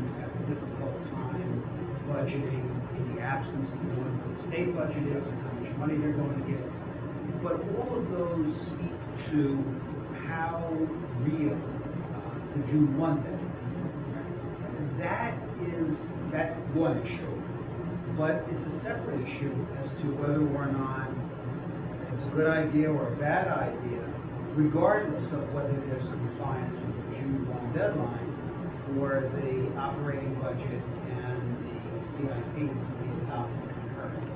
departments have a difficult time budgeting in the absence of knowing what the state budget is and how much money they're going to get. But all of those speak to how real the June 1 deadline is. That's one issue, but it's a separate issue as to whether or not it's a good idea or a bad idea, regardless of whether there's compliance with the June 1 deadline for the operating budget and the CIP to be adopted concurrently.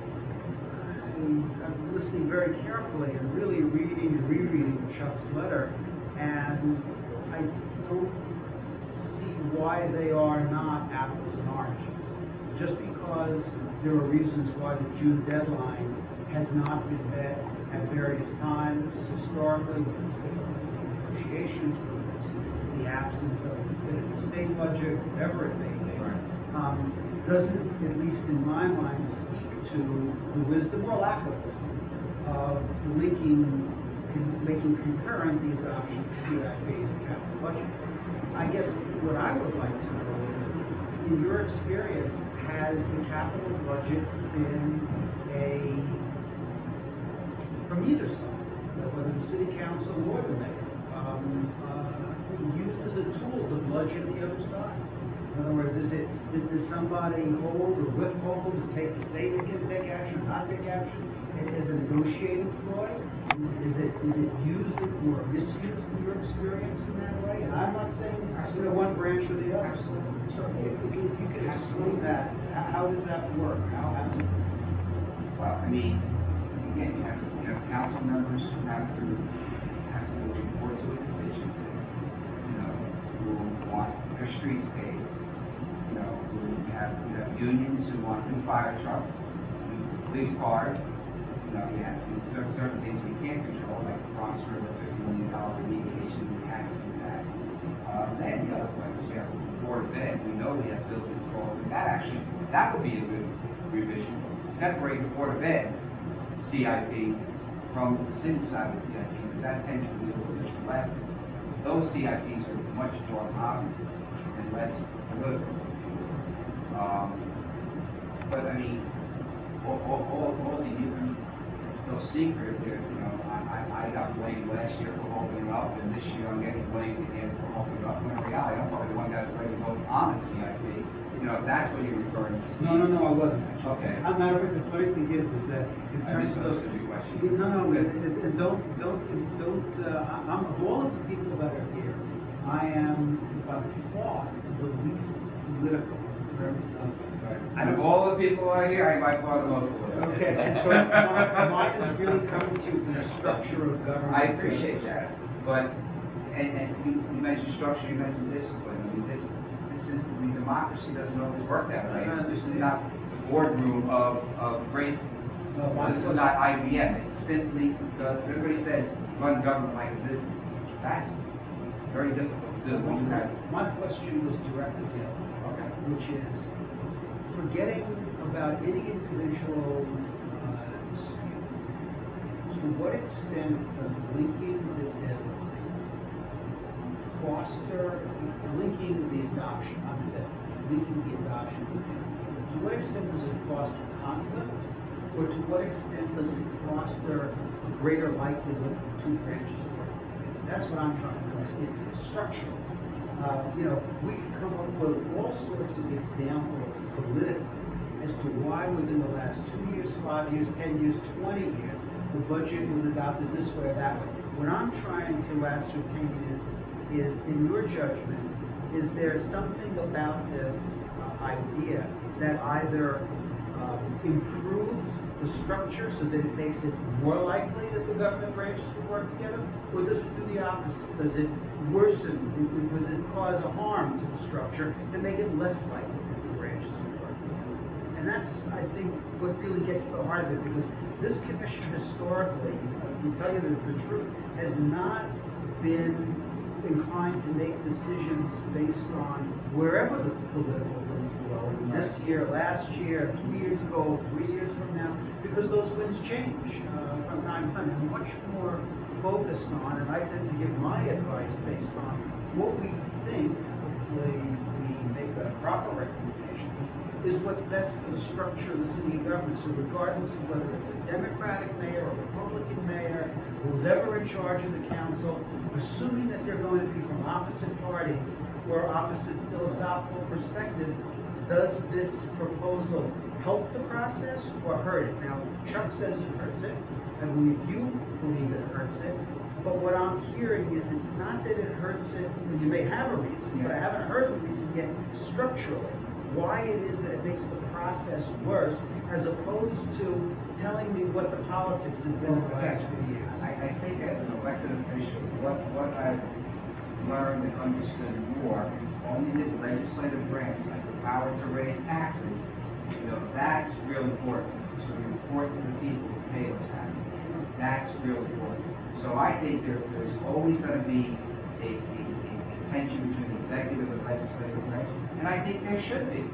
I'm listening very carefully and really reading and rereading Chuck's letter, and I don't see why they are not apples and oranges. Just because there are reasons why the June deadline has not been met at various times historically, whether it's difficulty in negotiations, whether it's the absence of a definitive state budget, whatever it may be, doesn't, at least in my mind, speak to the wisdom or lack of wisdom of making concurrent the adoption of the CIP and the capital budget. I guess what I would like to know is, in your experience, has the capital budget been from either side, whether the city council or the mayor, used as a tool to bludgeon the other side? In other words, does somebody hold or withhold to say they can take action or not take action as a negotiating ploy? Is it used or misused in your experience in that way? And I'm not saying one branch or the other. Absolutely. So if you could explain that, how does that work? How has it worked? Well, I mean, again, you have council members who have to report to a decision, who want their streets paved. You have unions who want new fire trucks, new police cars. You have certain things we can't control, like the Bronx River $50 million remediation. We have to do that. Then the other point is we have the Board of Ed. We know we have buildings for that would be a good revision. Separate the Board of Ed CIP from the city side of the CIP, because that tends to be a little bit left. Those CIPs are much more obvious and less political. But I mean, all the it's no secret that I got blamed last year for opening up, and this year I'm getting blamed again for opening up. When in reality, I'm probably the one that was ready to vote on the CIP. If that's what you're referring to. Steve. No, I wasn't actually. Okay. I'm not. The funny thing is that in terms of your question. don't. I'm of all of the people that are here, I am by far the least political in terms of. Right. Of all the people out here, I'm by far the most political. Okay, and so mine is really coming to you from the structure of government. I appreciate that, but and you mentioned structure, you mentioned discipline. I mean, this is democracy doesn't always work that way. This is not the boardroom of race. This is not IBM. It's simply everybody says run government like a business. That's very difficult to do. My question was directed to you, which is, forgetting about any individual dispute, to what extent does linking the deadline foster linking the adoption of the deadline, linking the adoption of the deadline? To what extent does it foster conflict, or to what extent does it foster a greater likelihood of the two branches working together? That's what I'm trying to understand structurally. We can come up with all sorts of examples politically as to why within the last 2 years, 5 years, 10 years, 20 years, the budget was adopted this way or that way. What I'm trying to ascertain is in your judgment, is there something about this idea that either improves the structure so that it makes it more likely that the government branches will work together, or does it do the opposite? Does it worsen, does it cause a harm to the structure to make it less likely that the branches will work together? And that's, I think, what really gets to the heart of it, because this commission historically, to tell you the truth, has not been inclined to make decisions based on wherever the political winds blow. This year, last year, 2 years ago, 3 years from now, because those winds change from time to time. I'm much more focused on, and I tend to give my advice based on what we think. Hopefully we make a proper is what's best for the structure of the city government. So regardless of whether it's a Democratic mayor or Republican mayor, who's ever in charge of the council, assuming that they're going to be from opposite parties or opposite philosophical perspectives, does this proposal help the process or hurt it? Now, Chuck says it hurts it. I believe you believe it hurts it. But what I'm hearing is not that it hurts it, and you may have a reason, but I haven't heard the reason yet structurally, why it is that it makes the process worse, as opposed to telling me what the politics have been in the last few years. I think as an elected official, what I've learned and understood more is only the legislative branch has the power to raise taxes. You know, that's real important. So it's important to the people who pay those taxes. That's real important. So I think there's always going to be a tension between the executive and legislative branch, and I think there should be.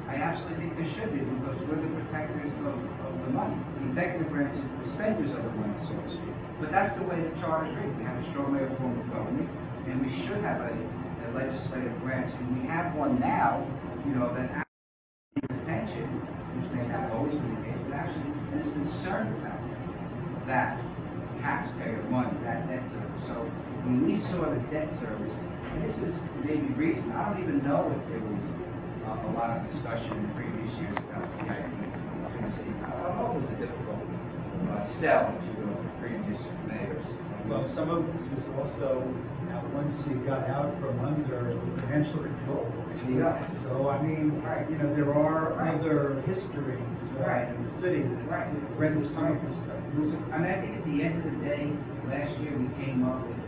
I absolutely think there should be, because we're the protectors of the money. The executive branch is the spenders of the money, so to speak. But that's the way the charter is written. We have a strong form of government, and we should have a legislative branch, and we have one now, you know, that actually pays attention, which may not always be the case, but actually is concerned about that taxpayer money, that debt service. So when we saw the debt service, and this is maybe recent, I don't even know if there was a lot of discussion in previous years about CIPs in the city. I don't know if it was a difficult sell, if you will, for previous mayors. Well, some of this is also, now once you got out from under financial control. Yeah. So, I mean, you know, there are other histories in the city that render some of this stuff. I mean, I think at the end of the day, last year we came up with a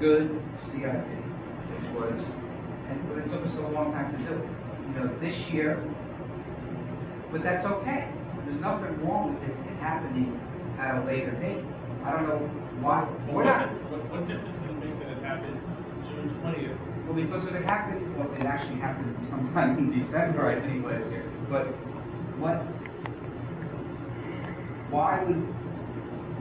good CIP, which was, but it took us a long time to do it. You know, this year, but that's okay. There's nothing wrong with it happening at a later date. I don't know why. We're not. What difference did it make that it happened June 20th? Well, because it happened, well, it actually happened sometime in December, I think, last year. But why would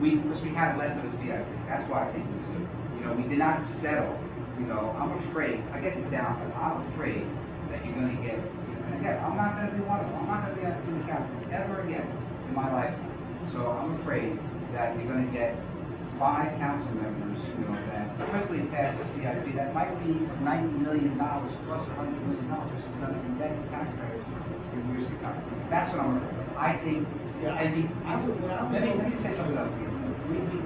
we, because we had less of a CIP. That's why I think it was good. You know, we did not settle. You know, I'm afraid, I guess the downside, I'm afraid that you're going to get, and again, I'm not going to be one of them. I'm not going to be on the city council ever again in my lifetime. So I'm afraid that you're going to get 5 council members, you know, that quickly pass a CIP that might be $90 million plus $100 million. This is going to be dead to taxpayers in years to come. That's what I'm afraid of. I think, let me say something else to you.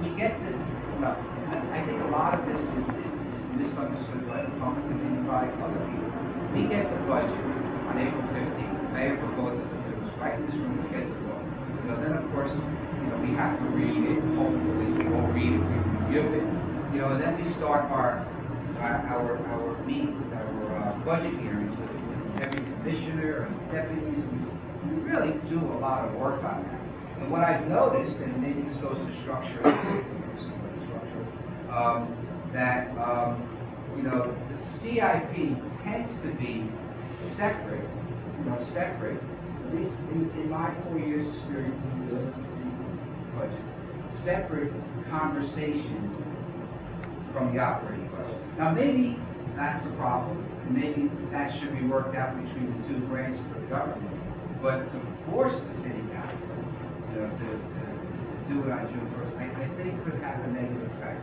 We get the, well, I think a lot of this is misunderstood by the public and by other people. We get the budget on April 15th. The mayor proposes it. It was right in this room to get the vote. You know, then of course, you know, we have to read it. Hopefully, we won't read it. We review it. You know, and then we start our meetings, our budget hearings with every commissioner and deputies. We really do a lot of work on that. And what I've noticed, and maybe this goes to structure, you know, the CIP tends to be separate, you know, separate, at least in my 4 years experience in the city budgets, separate conversations from the operating budget. Now maybe that's a problem, and maybe that should be worked out between the 2 branches of the government, but to force the city council, you know, to do it on June 1st, I think could have a negative effect.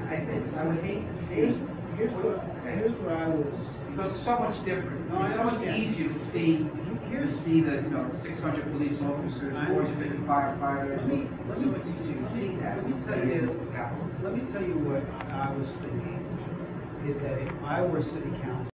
I think, I would hate to see. Here's what I was. Because it's so much different. No, it's so much understand. easier to see the, you know, 600 police officers, 450 firefighters. Let me to see that. Let me tell you what I was thinking. That if I were city council.